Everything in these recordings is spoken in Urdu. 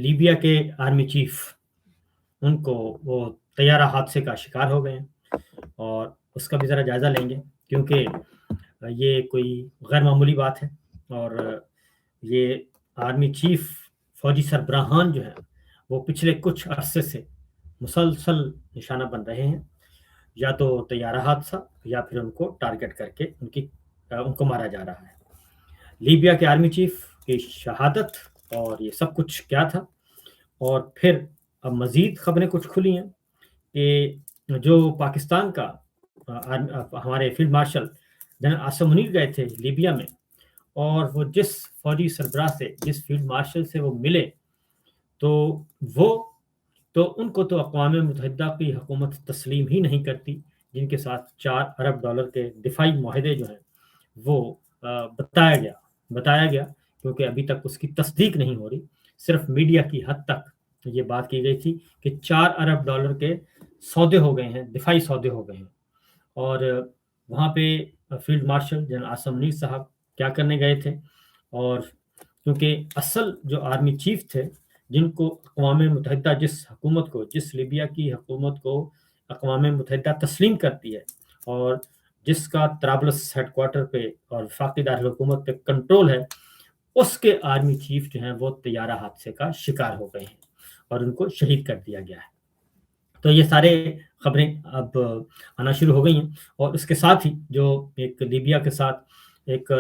لیبیا کے آرمی چیف ان کو وہ طیارہ حادثے کا شکار ہو گئے ہیں، اور اس کا بھی ذرا جائزہ لیں گے، کیونکہ یہ کوئی غیر معمولی بات ہے، اور یہ آرمی چیف فوجی سربراہان جو ہیں وہ پچھلے کچھ عرصے سے مسلسل نشانہ بن رہے ہیں، یا تو طیارہ حادثہ یا پھر ان کو ٹارگٹ کر کے ان کو مارا جا رہا ہے۔ لیبیا کے آرمی چیف کی شہادت اور یہ سب کچھ کیا تھا، اور پھر اب مزید خبریں کچھ کھلی ہیں کہ جو پاکستان کا ہمارے field marshal general Asim Munir گئے تھے لیبیا میں، اور وہ جس فوجی سربراہ سے، جس فیلڈ مارشل سے وہ ملے، تو ان کو تو اقوام متحدہ کی حکومت تسلیم ہی نہیں کرتی، جن کے ساتھ $4 ارب کے دفاعی معاہدے جو ہیں وہ بتایا گیا، کیونکہ ابھی تک اس کی تصدیق نہیں ہو رہی، صرف میڈیا کی حد تک یہ بات کی گئی تھی کہ $4 ارب کے سودے ہو گئے ہیں، دفاعی سودے ہو گئے ہیں۔ اور وہاں پہ field marshal general Asim Munir صاحب کیا کرنے گئے تھے، اور کیونکہ اصل جو آرمی چیف تھے، جن کو اقوام متحدہ جس لیبیا کی حکومت کو اقوام متحدہ تسلیم کرتی ہے، اور جس کا طرابلس ہیڈ کوارٹر پہ اور وفاقی دارالحکومت پہ کنٹرول ہے، اس کے آرمی چیف جو ہیں وہ طیارہ حادثے کا شکار ہو گئے ہیں اور ان کو شہید کر دیا گیا ہے۔ تو یہ سارے خبریں اب آنا شروع ہو گئی ہیں، اور اس کے ساتھ ہی جو ایک لیبیا کے ساتھ ایک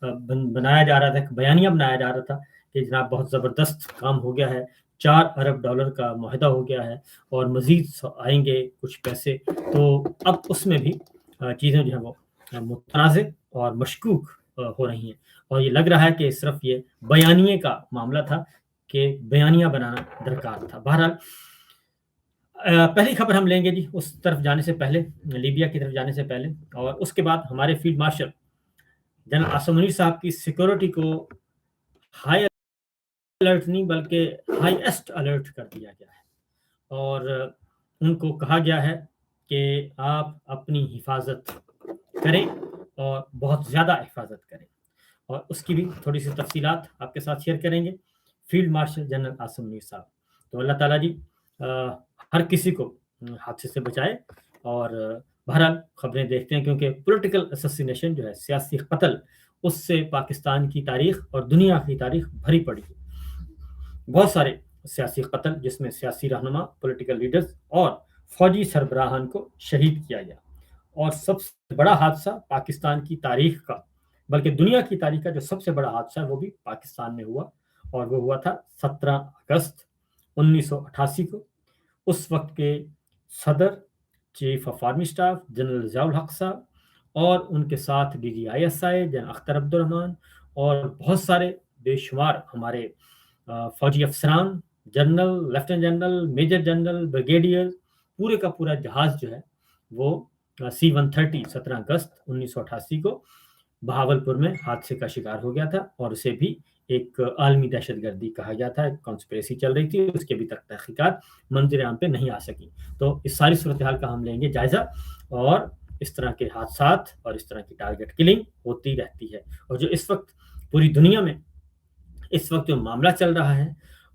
بنایا جا رہا تھا، ایک بیانیہ بنایا جا رہا تھا کہ جناب بہت زبردست کام ہو گیا ہے، $4 ارب کا معاہدہ ہو گیا ہے، اور مزید آئیں گے کچھ پیسے، تو اب اس میں بھی چیزیں جو ہیں وہ متنازع اور مشکوک ہو رہی ہیں، اور یہ لگ رہا ہے کہ صرف یہ بیانیے کا معاملہ تھا کہ بیانیہ بنانا درکار تھا۔ بہرحال پہلی خبر ہم لیں گے جی اس طرف جانے سے پہلے، لیبیا کی طرف جانے سے پہلے، اور اس کے بعد ہمارے field marshal general Asim Munir صاحب کی سیکورٹی کو ہائی الرٹ نہیں بلکہ ہائیسٹ الرٹ کر دیا گیا ہے، اور ان کو کہا گیا ہے کہ آپ اپنی حفاظت کریں اور بہت زیادہ حفاظت کریں، اور اس کی بھی تھوڑی سی تفصیلات آپ کے ساتھ شیئر کریں گے field marshal general Asim Munir صاحب۔ تو اللہ تعالیٰ جی ہر کسی کو حادثے سے بچائے، اور بہرحال خبریں دیکھتے ہیں، کیونکہ پولیٹیکل اسسینیشن جو ہے، سیاسی قتل، اس سے پاکستان کی تاریخ اور دنیا کی تاریخ بھری پڑی ہے۔ بہت سارے سیاسی قتل، جس میں سیاسی رہنما، پولیٹیکل لیڈرز اور فوجی سربراہان کو شہید کیا گیا، اور سب سے بڑا حادثہ پاکستان کی تاریخ کا، بلکہ دنیا کی تاریخ کا جو سب سے بڑا حادثہ ہے وہ بھی پاکستان میں ہوا، اور وہ ہوا تھا 17 اگست 1988 کو۔ اس وقت کے صدر، chief of army staff general Zia الحق صاحب، اور ان کے ساتھ DGISI جنرل اختر عبد الرحمان، اور بہت سارے بے شمار ہمارے فوجی افسران، general, lieutenant general, major general, brigadier, پورے کا پورا جہاز جو ہے وہ C-130 17 اگست 1988 کو بہاولپور میں حادثے کا شکار ہو گیا تھا، اور اسے بھی ایک عالمی دہشت گردی کہا گیا تھا، ایک کانسپریسی چل رہی تھی، اس کے ابھی تک تحقیقات منظر عام پہ نہیں آ سکی۔ تو اس ساری صورتحال کا ہم لیں گے جائزہ، اور اس طرح کے حادثات اور اس طرح کی ٹارگٹ کلنگ ہوتی رہتی ہے، اور جو اس وقت پوری دنیا میں اس وقت جو معاملہ چل رہا ہے،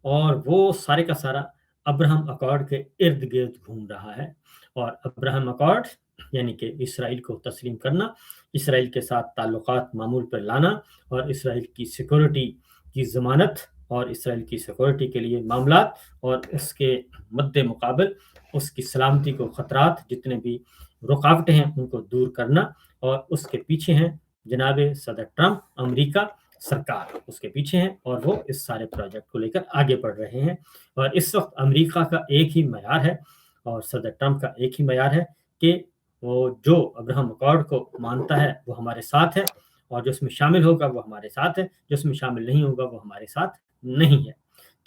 اور وہ سارے کا سارا ابراہم اکارڈ کے ارد گرد گھوم رہا ہے، اور ابراہم اکارڈ یعنی کہ اسرائیل کو تسلیم کرنا، اسرائیل کے ساتھ تعلقات معمول پر لانا، اور اسرائیل کی سیکورٹی کی ضمانت، اور اسرائیل کی سیکورٹی کے لیے معاملات، اور اس کے مد مقابل اس کی سلامتی کو خطرات، جتنے بھی رکاوٹیں ہیں ان کو دور کرنا، اور اس کے پیچھے ہیں جناب صدر ٹرمپ، امریکہ سرکار اس کے پیچھے ہیں، اور وہ اس سارے پروجیکٹ کو لے کر آگے بڑھ رہے ہیں۔ اور اس وقت امریکہ کا ایک ہی معیار ہے، اور صدر ٹرمپ کا ایک ہی معیار ہے کہ وہ جو ابراہم اکارڈ کو مانتا ہے وہ ہمارے ساتھ ہے، اور جو اس میں شامل ہوگا وہ ہمارے ساتھ ہے، جو اس میں شامل نہیں ہوگا وہ ہمارے ساتھ نہیں ہے۔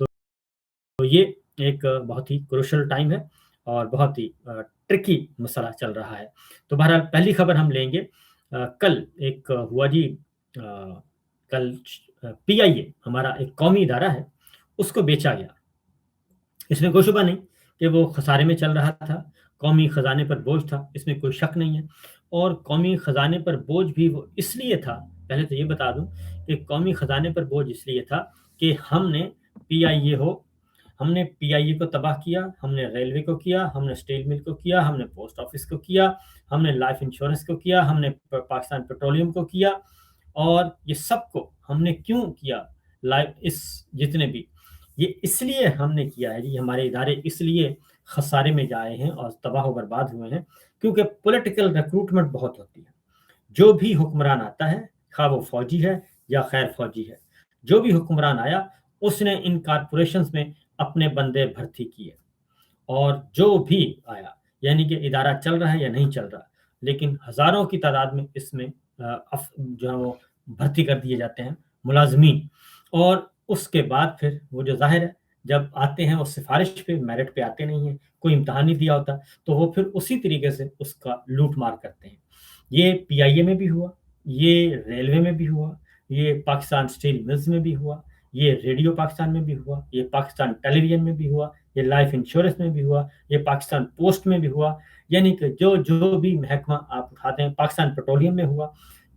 تو یہ ایک بہت ہی کروشل ٹائم ہے، اور بہت ہی ٹرکی مسئلہ چل رہا ہے۔ تو بہرحال پہلی خبر ہم لیں گے، کل ایک ہوا جی، کل PIA ہمارا ایک قومی ادارہ ہے، اس کو بیچا گیا۔ اس میں کوئی شبہ نہیں کہ وہ خسارے میں چل رہا تھا، قومی خزانے پر بوجھ تھا، اس میں کوئی شک نہیں ہے، اور قومی خزانے پر بوجھ بھی وہ اس لیے تھا، پہلے تو یہ بتا دوں کہ قومی خزانے پر بوجھ اس لیے تھا کہ ہم نے PIA ہو ہم نے پی آئی اے کو تباہ کیا، ہم نے ریلوے کو کیا، ہم نے اسٹیل مل کو کیا، ہم نے پوسٹ آفس کو کیا، ہم نے لائف انشورنس کو کیا، ہم نے پاکستان پیٹرولیم کو کیا، اور یہ سب کو ہم نے کیوں کیا؟ اس جتنے بھی یہ اس لیے ہم نے کیا ہے جی، ہمارے ادارے اس لیے خسارے میں جائے ہیں اور تباہ و برباد ہوئے ہیں، کیونکہ پولیٹیکل ریکروٹمنٹ بہت ہوتی ہے۔ جو بھی حکمران آتا ہے، خواہ وہ فوجی ہے یا غیر فوجی ہے، جو بھی حکمران آیا اس نے ان کارپوریشنز میں اپنے بندے بھرتی کیے، اور جو بھی آیا، یعنی کہ ادارہ چل رہا ہے یا نہیں چل رہا، لیکن ہزاروں کی تعداد میں اس میں جو ہے وہ بھرتی کر دیے جاتے ہیں ملازمین، اور اس کے بعد پھر وہ جو ظاہر ہے جب آتے ہیں وہ سفارش پہ، میرٹ پہ آتے نہیں ہیں، کوئی امتحان نہیں دیا ہوتا، تو وہ پھر اسی طریقے سے اس کا لوٹ مار کرتے ہیں۔ یہ پی آئی اے میں بھی ہوا، یہ ریلوے میں بھی ہوا، یہ پاکستان اسٹیل ملز میں بھی ہوا، یہ ریڈیو پاکستان میں بھی ہوا، یہ پاکستان ٹیلی ویژن میں بھی ہوا، یہ لائف انشورنس میں بھی ہوا، یہ پاکستان پوسٹ میں بھی ہوا، یعنی کہ جو بھی محکمہ آپ اٹھاتے ہیں، پاکستان پیٹرولیم میں ہوا،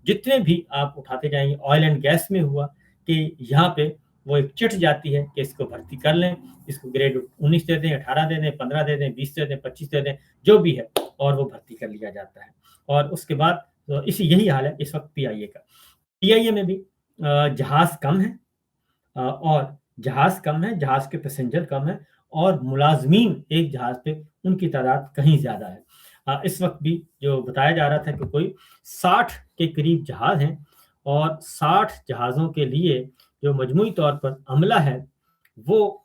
جتنے بھی آپ اٹھاتے جائیں گے، آئل اینڈ گیس میں ہوا، کہ یہاں پہ وہ ایک چٹ جاتی ہے کہ اس کو بھرتی کر لیں، اس کو گریڈ 19 دے دیں، 18 دے دیں، 15 دے دیں، 20 دے دیں، 25 دے دیں، جو بھی ہے، اور وہ بھرتی کر لیا جاتا ہے۔ اور اس کے بعد یہی حال ہے اس وقت پی آئی اے کا۔ پی آئی اے میں بھی جہاز کم ہے، اور جہاز کے پیسنجر کم ہیں، اور ملازمین ایک جہاز پہ ان کی تعداد کہیں زیادہ ہے۔ اس وقت بھی جو بتایا جا رہا تھا کہ کوئی 60 کے قریب جہاز ہیں، اور 60 جہازوں کے لیے جو مجموعی طور پر عملہ ہے وہ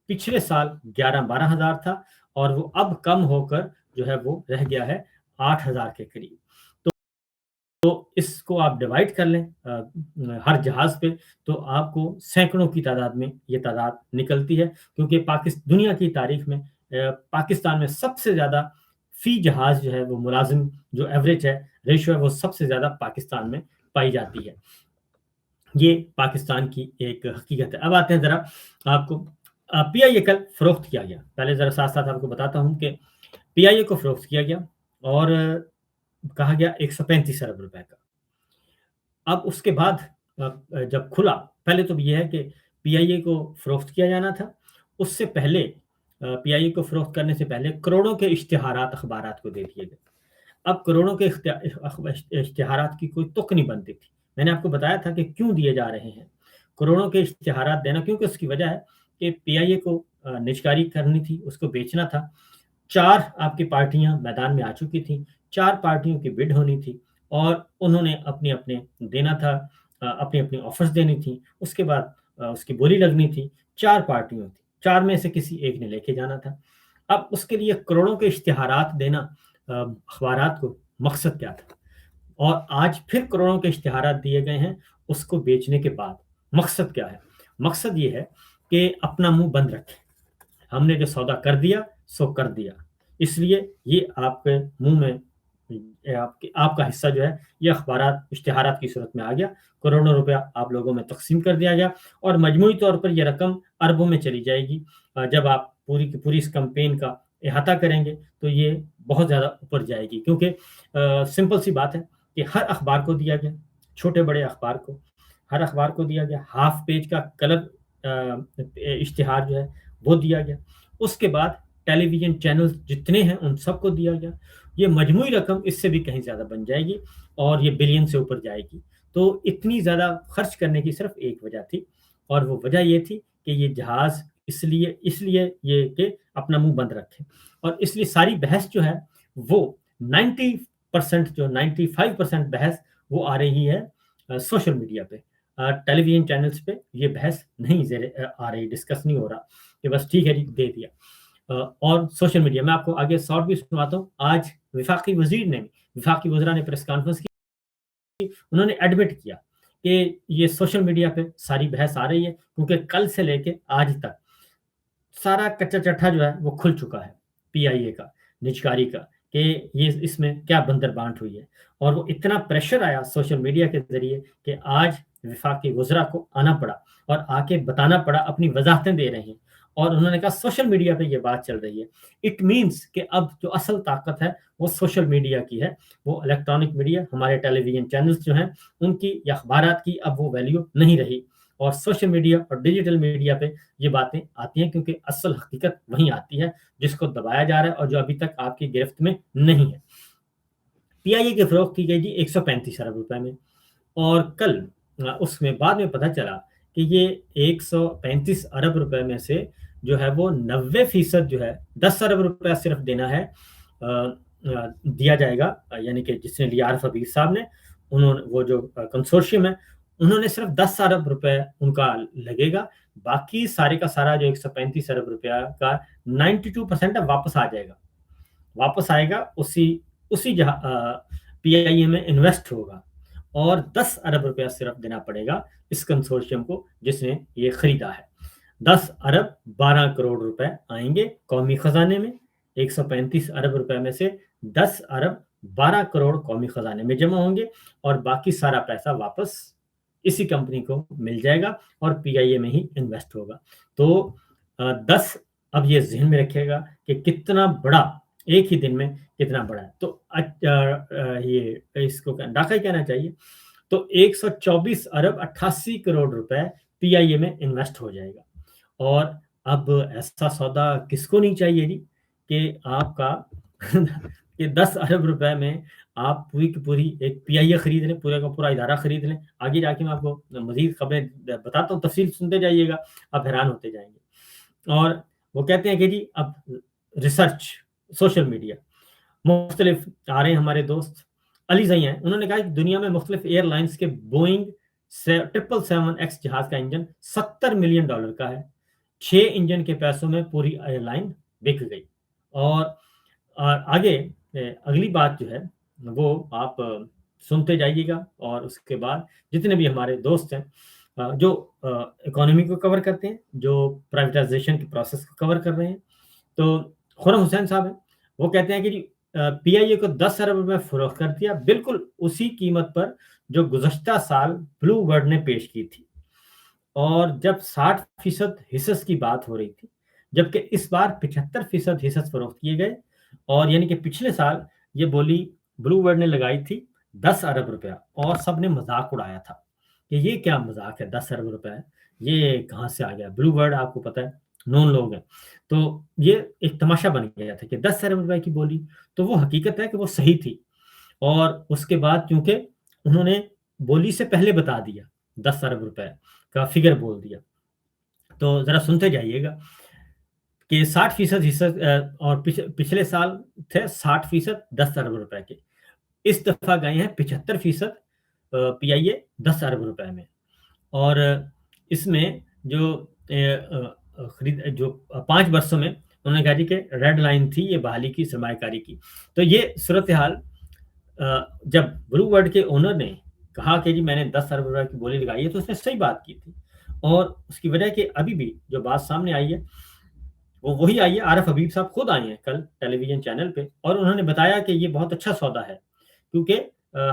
پچھلے سال 11-12 ہزار تھا، اور وہ اب کم ہو کر جو ہے وہ رہ گیا ہے 8 ہزار کے قریب۔ تو اس کو آپ ڈیوائڈ کر لیں ہر جہاز پہ، تو آپ کو سینکڑوں کی تعداد میں یہ تعداد نکلتی ہے، کیونکہ دنیا کی تاریخ میں پاکستان میں سب سے زیادہ فی جہاز جو ہے وہ ملازم جو ایوریج ہے، ریشو ہے، وہ سب سے زیادہ پاکستان میں پائی جاتی ہے۔ یہ پاکستان کی ایک حقیقت ہے۔ اب آتے ہیں ذرا آپ کو پی آئی اے کل فروخت کیا گیا۔ پہلے ذرا ساتھ ساتھ آپ کو بتاتا ہوں کہ پی آئی اے کو فروخت کیا گیا، اور کہا گیا 135 ارب روپے کا۔ اب اس کے بعد جب کھلا، پہلے تو یہ ہے کہ پی آئی اے کو فروخت کیا جانا تھا، اس سے پہلے پی آئی اے کو فروخت کرنے سے پہلے کروڑوں کے اشتہارات اخبارات کو دے دیے گئے۔ اب کروڑوں کے اشتہارات کی کوئی تک نہیں بنتی تھی۔ میں نے آپ کو بتایا تھا کہ کیوں دیے جا رہے ہیں کروڑوں کے اشتہارات دینا، کیونکہ اس کی وجہ ہے کہ پی آئی اے کو نجکاری کرنی تھی، اس کو بیچنا تھا۔ 4 آپ کی پارٹیاں میدان میں آ چکی تھیں، 4 پارٹیوں کی بڈ ہونی تھی، اور انہوں نے اپنے دینا تھا، اپنی آفرز دینی تھی، اس کے بعد اس کی بولی لگنی تھی۔ 4 پارٹیوں تھی، 4 میں سے کسی ایک نے لے کے جانا تھا۔ اب اس کے لیے کروڑوں کے اشتہارات دینا اخبارات کو مقصد کیا تھا؟ اور آج پھر کروڑوں کے اشتہارات دیے گئے ہیں اس کو بیچنے کے بعد، مقصد کیا ہے؟ مقصد یہ ہے کہ اپنا منہ بند رکھیں، ہم نے جو سودا کر دیا سو کر دیا، اس لیے یہ آپ کے منہ میں آپ کا حصہ جو ہے یہ اخبارات اشتہارات کی صورت میں آ گیا، کروڑوں روپیہ آپ لوگوں میں تقسیم کر دیا گیا، اور مجموعی طور پر یہ رقم اربوں میں چلی جائے گی۔ جب آپ پوری کی پوری اس کمپین کا احاطہ کریں گے تو یہ بہت زیادہ اوپر جائے گی، کیونکہ سمپل سی بات ہے کہ ہر اخبار کو دیا گیا، چھوٹے بڑے اخبار کو، ہر اخبار کو دیا گیا، ہاف پیج کا کلر اشتہار جو ہے وہ دیا گیا، اس کے بعد ٹیلی ویژن چینل جتنے ہیں ان سب کو دیا گیا۔ یہ مجموعی رقم اس سے بھی کہیں زیادہ بن جائے گی، اور یہ بلین سے اوپر جائے گی۔ تو اتنی زیادہ خرچ کرنے کی صرف ایک وجہ تھی، اور وہ وجہ یہ تھی کہ یہ جہاز اس لیے یہ کہ اپنا منہ بند رکھے، اور اس لیے ساری بحث جو ہے وہ 95% بحث وہ آ رہی ہے سوشل میڈیا پہ، ٹیلی ویژن چینلز پہ یہ بحث نہیں آ رہی، ڈسکس نہیں ہو رہا کہ بس ٹھیک ہے جی دے دیا۔ اور سوشل میڈیا میں آپ کو آگے شارٹ بھی سناتا ہوں۔ آج وفاقی وزراء نے پریس کانفرنس کی، انہوں نے ایڈمٹ کیا کہ یہ سوشل میڈیا پہ ساری بحث آ رہی ہے، کیونکہ کل سے لے کے آج تک سارا کچا چٹھا جو ہے وہ کھل چکا ہے پی آئی اے کا، نجکاری کا، کہ یہ اس میں کیا بندر بانٹ ہوئی ہے، اور وہ اتنا پریشر آیا سوشل میڈیا کے ذریعے کہ آج وفاقی وزراء کو آنا پڑا اور آ کے بتانا پڑا، اپنی وضاحتیں دے رہے ہیں، اور انہوں نے کہا سوشل میڈیا پہ یہ بات چل رہی ہے۔ اٹ مینس کہ اب جو اصل طاقت ہے وہ سوشل میڈیا کی ہے، وہ الیکٹرانک میڈیا، ہمارے ٹیلی ویژن چینلز جو ہیں ان کی یا اخبارات کی اب وہ ویلیو نہیں رہی، اور سوشل میڈیا اور ڈیجیٹل میڈیا پہ یہ باتیں آتی ہیں، کیونکہ اصل حقیقت وہیں آتی ہے جس کو دبایا جا رہا ہے اور جو ابھی تک آپ کی گرفت میں نہیں ہے۔ پی آئی اے کی فروخت کی گئی جی 135 ارب روپے میں، اور کل اس میں بعد میں پتہ چلا کہ یہ 135 ارب روپے میں سے جو ہے وہ 90% جو ہے 10 ارب روپے صرف دینا ہے، دیا جائے گا، یعنی کہ جس نے لیا عارف حبیب صاحب نے، انہوں نے وہ جو کنسورشیم ہے انہوں نے صرف 10 ارب روپے ان کا لگے گا، باقی سارے کا سارا جو 135 ارب روپیہ کا 92% ہے واپس آ جائے گا، واپس آئے گا، اسی جہاں پی آئی اے میں انویسٹ ہوگا، اور 10 ارب روپیہ صرف دینا پڑے گا اس کنسورشیم کو جس نے یہ خریدا ہے۔ 10 ارب 12 کروڑ روپے آئیں گے قومی خزانے میں، 135 ارب روپے میں سے 10 ارب 12 کروڑ قومی خزانے میں جمع ہوں گے، اور باقی سارا پیسہ واپس اسی کمپنی کو مل جائے گا اور پی آئی اے میں ہی انویسٹ ہوگا۔ تو 10 اب یہ ذہن میں رکھے گا کہ کتنا بڑا ایک ہی دن میں کتنا بڑا ہے، تو یہ اس کو ڈاکہ کہنا چاہیے، تو 124 ارب 88 کروڑ روپے پی آئی اے میں انویسٹ ہو جائے گا۔ اور اب ایسا سودا کس کو نہیں چاہیے جی کہ آپ کا کہ 10 ارب روپے میں آپ پوری کی پوری ایک پی آئی اے خرید لیں، پورا کا پورا ادارہ خرید لیں۔ آگے جا کے میں آپ کو مزید خبریں بتاتا ہوں، تفصیل سنتے جائیے گا، آپ حیران ہوتے جائیں گے۔ اور وہ کہتے ہیں کہ جی اب ریسرچ، سوشل میڈیا مختلف آ رہے ہیں ہمارے دوست علی زئی ہیں، انہوں نے کہا کہ دنیا میں مختلف ایئر لائنز کے بوئنگ 777X جہاز کا انجن $70 ملین کا ہے، 6 انجن کے پیسوں میں پوری ایئر لائن بک گئی۔ اور آگے اگلی بات جو ہے وہ آپ سنتے جائیے گا، اور اس کے بعد جتنے بھی ہمارے دوست ہیں جو اکانومی کو کور کرتے ہیں، جو پرائیویٹائزیشن کے پروسیس کو کور کر رہے ہیں، تو خرم حسین صاحب ہیں، وہ کہتے ہیں کہ جی پی آئی اے کو 10 ارب روپے فروخت کر دیا، بالکل اسی قیمت پر جو گزشتہ سال بلو برڈ نے پیش کی تھی، اور جب 60% حصص کی بات ہو رہی تھی، جبکہ اس بار 75% حصص فروخت کیے گئے، اور یعنی کہ پچھلے سال یہ بولی بلو برڈ نے لگائی تھی 10 ارب روپیہ، اور سب نے مذاق اڑایا تھا کہ یہ کیا مذاق ہے، 10 ارب روپے یہ کہاں سے آ گیا، بلو برڈ آپ کو پتہ ہے نون لوگ ہیں، تو یہ ایک تماشا بن گیا تھا کہ 10 ارب روپے کی بولی، تو وہ حقیقت ہے کہ وہ صحیح تھی، اور اس کے بعد کیونکہ انہوں نے بولی سے پہلے بتا دیا 10 ارب روپے کا فگر بول دیا، تو ذرا سنتے جائیے گا کہ 60% حصہ، اور پچھلے سال تھے 60% 10 ارب روپے کے، اس دفعہ گئے ہیں 75% پی آئی اے 10 ارب روپے میں، اور اس میں جو جو 5 برسوں میں انہوں نے کہا جی کہ ریڈ لائن تھی یہ بحالی کی، سرمایہ کاری کی، تو یہ صورتحال جب بلو برڈ کے اونر نے کہا کہ جی میں نے 10 ارب روپے کی بولی لگائی ہے، تو اس نے صحیح بات کی تھی، اور اس کی وجہ کہ ابھی بھی جو بات سامنے آئی ہے وہ وہی آئی ہے، عارف حبیب صاحب خود آئے ہیں کل ٹیلی ویژن چینل پہ، اور انہوں نے بتایا کہ یہ بہت اچھا سودا ہے، کیونکہ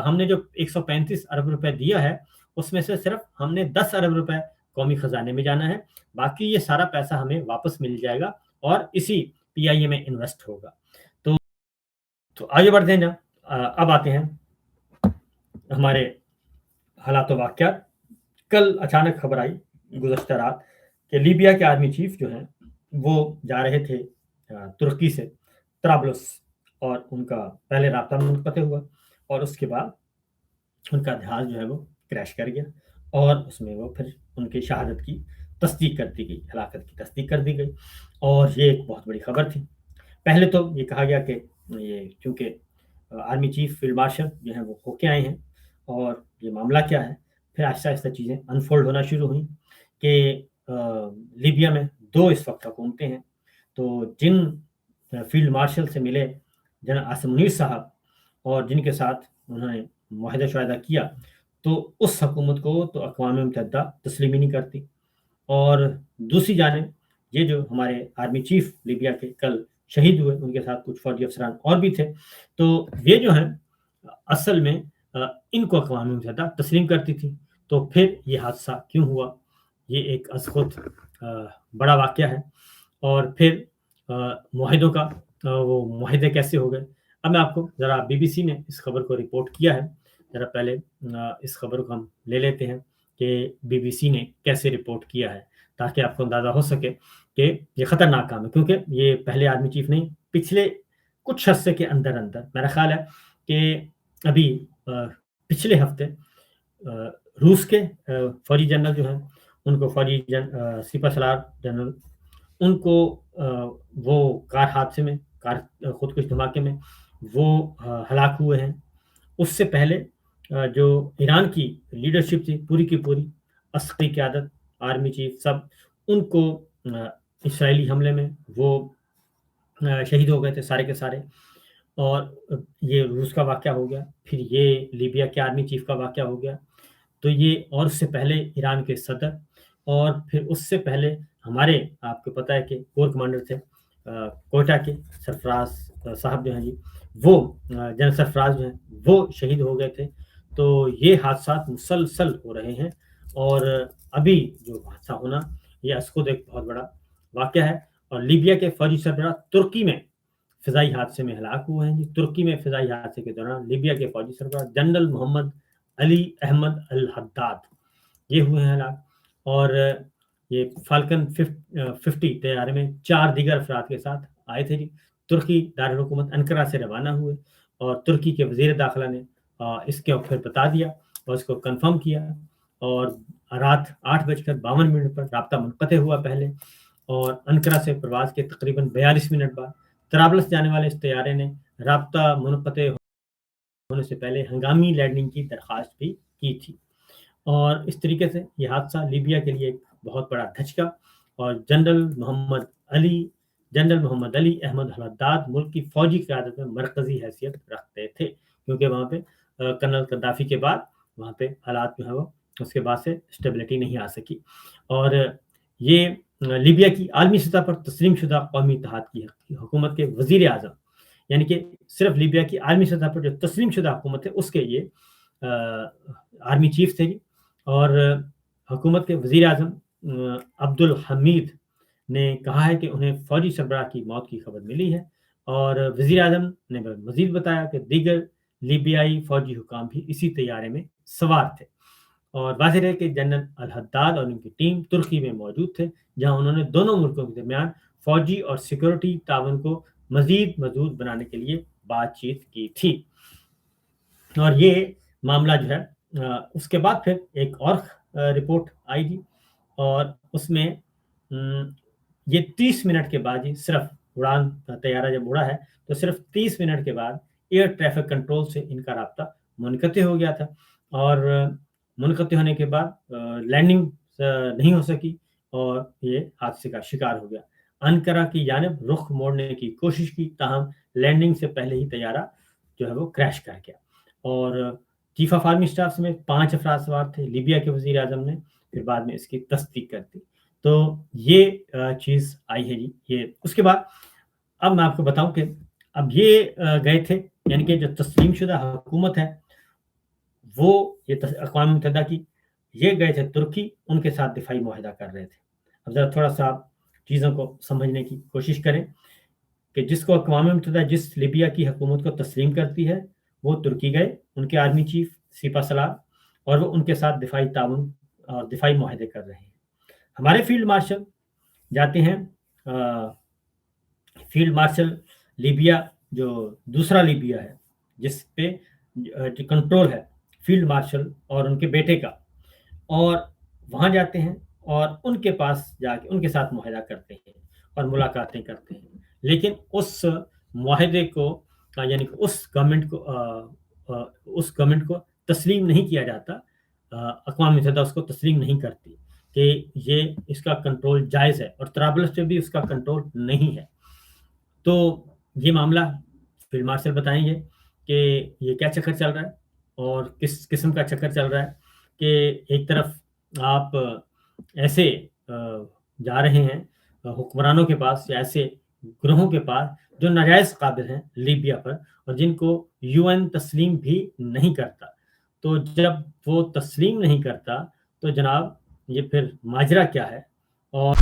ہم نے جو 135 ارب روپے دیا ہے اس میں سے صرف ہم نے 10 ارب روپے قومی خزانے میں جانا ہے، باقی یہ سارا پیسہ ہمیں واپس مل جائے گا اور اسی پی آئی اے میں انویسٹ ہوگا۔ تو آگے بڑھتے ہیں، اب آتے ہیں ہمارے حالات و واقعات۔ کل اچانک خبر آئی گزشتہ رات کہ لیبیا کے آرمی چیف جو ہیں وہ جا رہے تھے ترکی سے طرابلس، اور ان کا پہلے رابطہ منقطع ہوا، اور اس کے بعد ان کا جہاز جو ہے وہ کریش کر گیا، اور اس میں وہ پھر ان کی شہادت کی تصدیق کر دی گئی، ہلاکت کی تصدیق کر دی گئی، اور یہ ایک بہت بڑی خبر تھی۔ پہلے تو یہ کہا گیا کہ یہ چونکہ آرمی چیف فیلڈ مارشل جو ہیں وہ ہو کے آئے ہیں اور یہ معاملہ کیا ہے، پھر آہستہ آہستہ چیزیں انفولڈ ہونا شروع ہوئیں کہ لیبیا میں 2 اس وقت حکومتیں ہیں، تو جن فیلڈ مارشل سے ملے جنرل عاصم منیر صاحب اور جن کے ساتھ انہوں نے معاہدہ شاہدہ کیا، تو اس حکومت کو تو اقوام متحدہ تسلیم ہی نہیں کرتی، اور دوسری جانب یہ جو ہمارے آرمی چیف لیبیا کے کل شہید ہوئے، ان کے ساتھ کچھ فوجی افسران اور بھی تھے، تو یہ جو ہیں اصل میں ان کو اقوام متحدہ تسلیم کرتی تھی، تو پھر یہ حادثہ کیوں ہوا، یہ ایک از خود بڑا واقعہ ہے، اور پھر معاہدوں کا وہ معاہدے کیسے ہو گئے۔ اب میں آپ کو ذرا بی بی سی نے اس خبر کو رپورٹ کیا ہے، ذرا پہلے اس خبر کو ہم لے لیتے ہیں کہ بی بی سی نے کیسے رپورٹ کیا ہے، تاکہ آپ کو اندازہ ہو سکے کہ یہ خطرناک کام ہے، کیونکہ یہ پہلے آرمی چیف نہیں، پچھلے کچھ عرصے کے اندر اندر میرا خیال ہے کہ ابھی پچھلے ہفتے روس کے فوجی جنرل جو ہیں ان کو سپہ سالار جنرل ان کو وہ کار حادثے میں، کار خودکش دھماکے میں وہ ہلاک ہوئے ہیں۔ اس سے پہلے جو ایران کی لیڈرشپ تھی پوری کی پوری، عسکری قیادت، آرمی چیف سب، ان کو اسرائیلی حملے میں وہ شہید ہو گئے تھے سارے کے سارے۔ اور یہ روس کا واقعہ ہو گیا، پھر یہ لیبیا کے آرمی چیف کا واقعہ ہو گیا، تو یہ، اور اس سے پہلے ایران کے صدر، اور پھر اس سے پہلے ہمارے، آپ کو پتہ ہے کہ کور کمانڈر تھے کوئٹہ کے سرفراز صاحب جو ہیں جی، وہ جنرل سرفراز جو ہیں وہ شہید ہو گئے تھے۔ تو یہ حادثات مسلسل ہو رہے ہیں، اور ابھی جو حادثہ ہونا یہ اس خود ایک بہت بڑا واقعہ ہے۔ اور لیبیا کے فوجی سربراہ ترکی میں فضائی حادثے میں ہلاک ہوئے ہیں جی۔ ترکی میں فضائی حادثے کے دوران لیبیا کے فوجی سربراہ جنرل محمد علی احمد الحداد یہ ہوئے ہیں ہلاک، اور یہ فالکن 50 طیارے میں 4 دیگر افراد کے ساتھ آئے تھے جی۔ ترکی دارالحکومت انقرہ سے روانہ ہوئے، اور ترکی کے وزیر داخلہ نے اس کے پھر بتا دیا اور اس کو کنفرم کیا، اور رات 8:52 پر رابطہ منقطع ہوا پہلے، اور انقرہ سے پرواز کے تقریباً 42 منٹ بعد طرابلس جانے والے اس طیارے نے رابطہ منقطع ہونے سے پہلے ہنگامی لینڈنگ کی درخواست بھی کی تھی۔ اور اس طریقے سے یہ حادثہ لیبیا کے لیے ایک بہت بڑا دھچکا، اور جنرل محمد علی احمد الحداد ملک کی فوجی قیادت میں مرکزی حیثیت رکھتے تھے، کیونکہ وہاں پہ کرنل قذافی کے بعد وہاں پہ حالات جو ہے وہ اس کے بعد سے اسٹیبلٹی نہیں آ سکی۔ اور یہ لیبیا کی عالمی سطح پر تسلیم شدہ قومی اتحاد کی حکومت کے وزیر اعظم، یعنی کہ صرف لیبیا کی عالمی سطح پر جو تسلیم شدہ حکومت ہے اس کے یہ آرمی چیف تھے جی۔ اور حکومت کے وزیر اعظم عبد الحمید نے کہا ہے کہ انہیں فوجی سربراہ کی موت کی خبر ملی ہے، اور وزیر اعظم نے مزید بتایا کہ دیگر لیبیائی فوجی حکام بھی اسی طیارے میں سوار تھے، اور واضح ہے کہ جنرل الحداد اور ان کی ٹیم ترکی میں موجود تھے، جہاں انہوں نے دونوں ملکوں کے درمیان فوجی اور سیکورٹی تعاون کو مزید مضبوط بنانے کے لیے بات چیت کی تھی۔ اور یہ معاملہ جو ہے اس کے بعد پھر ایک اور رپورٹ آئی جی، اور اس میں یہ 30 منٹ کے بعد ہی صرف اڑان طیارہ جب اڑا ہے تو صرف 30 منٹ کے بعد ایئر ٹریفک کنٹرول سے ان کا رابطہ منقطع ہو گیا تھا، اور منقطع ہونے کے بعد لینڈنگ نہیں ہو سکی، اور یہ حادثے کا شکار ہو گیا۔ انقرہ کی جانب رخ موڑنے کی کوشش کی، تاہم لینڈنگ سے پہلے ہی طیارہ جو ہے وہ کریش کر گیا، اور چیف آف آرمی اسٹاف سمیت 5 افراد سوار تھے۔ لیبیا کے وزیر اعظم نے پھر بعد میں اس کی تصدیق کر دی۔ تو یہ چیز آئی ہے جی۔ یہ اس کے بعد اب میں آپ کو بتاؤں کہ اب یہ گئے تھے، یعنی کہ جو تسلیم شدہ حکومت ہے وہ یہ اقوام متحدہ کی، یہ گئے تھے ترکی، ان کے ساتھ دفاعی معاہدہ کر رہے تھے۔ اب ذرا تھوڑا سا آپ چیزوں کو سمجھنے کی کوشش کریں کہ جس کو اقوام متحدہ جس لیبیا کی حکومت کو تسلیم کرتی ہے وہ ترکی گئے، ان کے آرمی چیف سپہ سالار، اور وہ ان کے ساتھ دفاعی تعاون اور دفاعی معاہدے کر رہے ہیں۔ ہمارے فیلڈ مارشل جاتے ہیں، فیلڈ مارشل لیبیا جو دوسرا لیبیا ہے جس پہ کنٹرول ہے فیلڈ مارشل اور ان کے بیٹے کا، اور وہاں جاتے ہیں اور ان کے پاس جا کے ان کے ساتھ معاہدہ کرتے ہیں اور ملاقاتیں کرتے ہیں، لیکن اس معاہدے کو یعنی کہ اس گورنمنٹ کو تسلیم نہیں کیا جاتا، اقوام متحدہ اس کو تسلیم نہیں کرتی کہ یہ اس کا کنٹرول جائز ہے، اور طرابلس پہ بھی اس کا کنٹرول نہیں ہے۔ تو یہ معاملہ فیلڈ مارشل بتائیں گے کہ یہ کیا چکر چل رہا ہے اور کس قسم کا چکر چل رہا ہے کہ ایک طرف آپ ایسے جا رہے ہیں حکمرانوں کے پاس یا ایسے گروہوں کے پاس جو ناجائز قابض ہیں لیبیا پر، اور جن کو UN تسلیم بھی نہیں کرتا۔ تو جب وہ تسلیم نہیں کرتا تو جناب یہ پھر ماجرا کیا ہے، اور